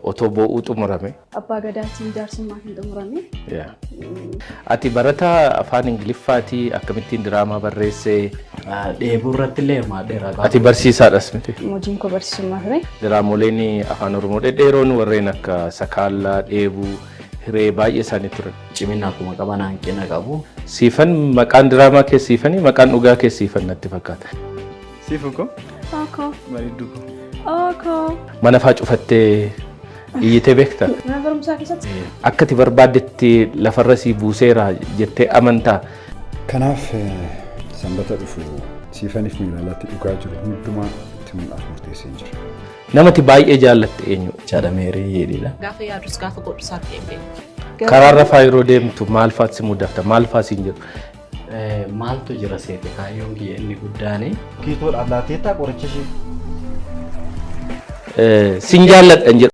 otobo utumurame. Abbaa gadaatiin jaarsummaa hin xumurame. Ati barataa afaan Ingiliffaatii akkamittiin diraamaa barreessee dheebuu irratti illee hirmaadheera. ati barsiisaadhas miti. Hojiin koo barsiisummaa ture. Diraamoleen afaan Oromoo dhedheeroon warreen akka Sakaallaa, Dheebuu, Hiree baay'ee isaanii turan. Cimina akkuma qaban hanqina qabu. Siifan maqaan diraamaa keessiifanii maqaan dhugaa keessiifan natti fakkaata. Siifu ko? Oko. Bareedduu ko? Oko. Mana faa cufattee iyyitee beektaa? Mana barumsaa keessatti. Akka ati barbaaddetti lafarra sii buuseera jettee amantaa? Kanaaf sanbata dhufu siifaniif miilaalatti dhugaa jiru hundumaa itti mul'aaf murteessee jira. Namati baay'ee jaallatte eenyu? Chaadameerii jedhila. Gaafa yaadus gaafa godhusaa ta'e Karaarra faa yeroo deemtu maal faati si mudata? Maal faa siin jedhu? Maaltu jira seete kaayyoon kiyya inni guddaani. Kiitoodhaan laateettaa qoricha ishee. Sin jaalladhan jedhu.